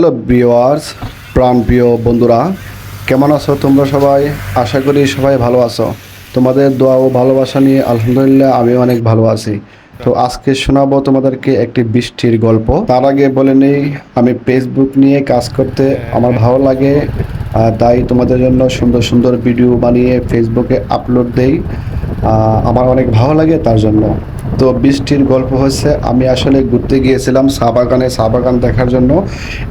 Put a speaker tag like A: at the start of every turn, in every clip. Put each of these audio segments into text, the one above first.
A: Hello viewers, প্রাণপ্রিয় বন্ধুরা, কেমন আছো তোমরা সবাই? আশা করি সবাই ভালো আছো। তোমাদের দোয়া ও ভালোবাসা নিয়ে আলহামদুলিল্লাহ আমি অনেক ভালো আছি। তো আজকে শোনাবো তোমাদেরকে একটি বৃষ্টির গল্প। তার আগে বলে নেই, আমি ফেসবুক নিয়ে কাজ করতে আমার ভালো লাগে, তাই তোমাদের জন্য সুন্দর সুন্দর ভিডিও বানিয়ে ফেসবুকে আপলোড দেই। আমার অনেক ভালো লাগে তার জন্য। তো বৃষ্টির গল্প হচ্ছে, আমি আসলে ঘুরতে গিয়েছিলাম চা বাগান দেখার জন্য,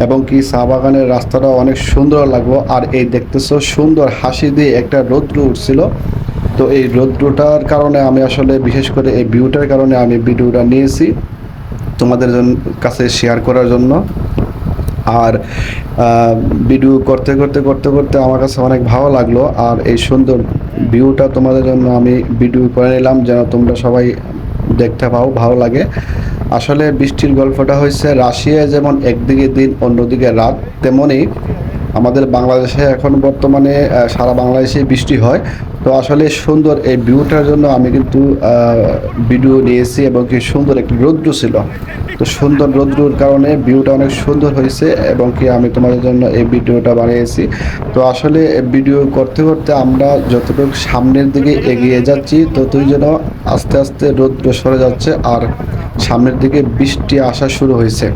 A: এবং কি চা বাগানের রাস্তাটা অনেক সুন্দর লাগলো। আর এই দেখতেছো সুন্দর হাসি দিয়ে একটা রৌদ্র উঠছিল। তো এই রৌদ্রটার কারণে আমি আসলে বিশেষ করে এই ভিউটার কারণে আমি ভিডিওটা নিয়েছি তোমাদের কাছে শেয়ার করার জন্য। আর ভিডিও করতে আমার কাছে অনেক ভালো লাগলো। আর এই সুন্দর ভিউটা তোমাদের জন্য আমি ভিডিও করে নিলাম, যেন তোমরা সবাই দেখতে পাও, ভালো লাগে। আসলে বৃষ্টির গল্পটা হয়েছে, রাশিয়ায় যেমন একদিকে দিন অন্যদিকে রাত, তেমনই আমাদের বাংলাদেশে এখন বর্তমানে সারা বাংলাদেশে বৃষ্টি হয়। তো আসলে সুন্দর এই ভিউটার জন্য আমি কিন্তু ভিডিও নিয়েছি, এবং কি সুন্দর একটি রৌদ্র ছিল। তো সুন্দর রৌদ্রর কারণে ভিউটা অনেক সুন্দর হয়েছে, এবং কি আমি তোমাদের জন্য এই ভিডিওটা বানিয়েছি। তো আসলে ভিডিও করতে করতে আমরা যতটুকু সামনের দিকে এগিয়ে যাচ্ছি, ততই যেন আস্তে আস্তে রৌদ্র সরে যাচ্ছে, আর সামনের দিকে বৃষ্টি আসা শুরু হয়েছে।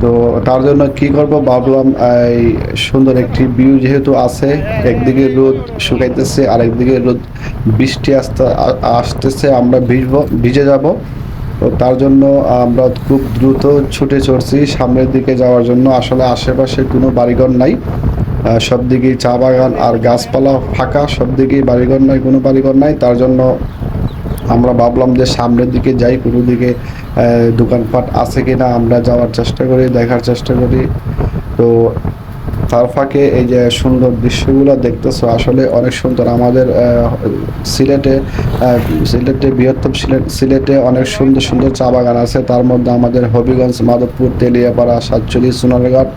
A: তো তার জন্য কি করব ভাবলাম, এই সুন্দর একটি ভিউ যেহেতু আছে, একদিকে রোদ শুকাইতেছে আর একদিকে রোদ বৃষ্টি আসতেছে, আমরা ভিজে যাব। তো তার জন্য আমরা খুব দ্রুত ছুটে চড়ছি সামনের দিকে যাওয়ার জন্য। আসলে আশেপাশে কোনো বাড়িঘর নাই, সব দিকেই চা বাগান আর গাছপালা ফাঁকা, সব দিকেই বাড়িঘর নাই, কোনো বাড়িঘর নাই। তার জন্য আমরা ভাবলাম যে সামনের দিকে যাই, কোনো দিকে দোকানপাট আছে কিনা আমরা যাওয়ার চেষ্টা করি, দেখার চেষ্টা করি। তো তার ফাঁকে এই যে সুন্দর দৃশ্যগুলো দেখতেছো, আসলে অনেক সুন্দর। আমাদের সিলেটে বৃহত্তম সিলেটে অনেক সুন্দর সুন্দর চা বাগান আছে। তার মধ্যে আমাদের হবিগঞ্জ, মাধবপুর, তেলিয়াপাড়া, সাতচল্লিশ, সোনারঘাট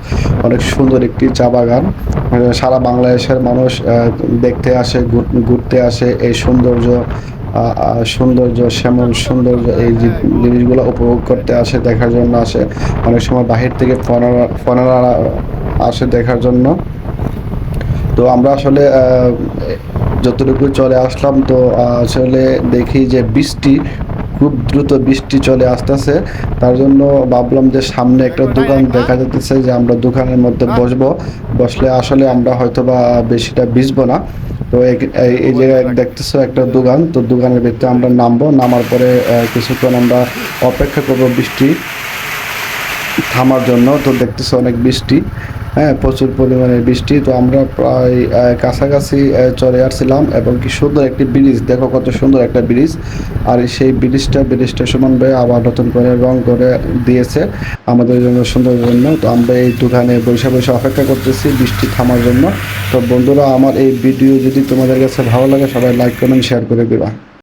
A: অনেক সুন্দর একটি চা বাগান। সারা বাংলাদেশের মানুষ দেখতে আসে, ঘুরতে আসে, এই সৌন্দর্য শ্যামল সৌন্দর্য এই জিনিসগুলো উপভোগ করতে আসে, দেখার জন্য আসে। অনেক সময় বাহির থেকে ফরেনাররা আসে দেখার জন্য। তো আমরা আসলে যতটুকু চলে আসলাম, তো আসলে দেখি যে খুব দ্রুত বৃষ্টি চলে আসতেছে। তার জন্য ভাবলাম যে সামনে একটা দোকান দেখা যেতেছে, যে আমরা দোকানের মধ্যে বসলে আসলে আমরা হয়তো বা বেশিটা ভিজবো না। তো এই জায়গায় দেখতেছো একটা দোকান, তো দোকানের ভিতরে আমরা নামার পরে কিছুক্ষণ আমরা অপেক্ষা করবো বৃষ্টি থামার জন্য। তো দেখতেছো অনেক বৃষ্টি, হ্যাঁ, প্রচুর পরিমাণে বৃষ্টি। তো আমরা প্রায় কাছাকাছি চলে আসছিলাম, এবং কি সুন্দর একটি ব্রিজ, দেখো কত সুন্দর একটা ব্রিজ। আর সেই ব্রিজটা সমানভাবে আবার নতুন করে রং করে দিয়েছে আমাদের জন্য, সুন্দর জন্য। তো আমরা এই দোকানে বসে বসে অপেক্ষা করতেছি বৃষ্টি থামার জন্য। তো বন্ধুরা, আমার এই ভিডিও যদি তোমাদের কাছে ভালো লাগে, সবাই লাইক কমেন্ট শেয়ার করে দিবা।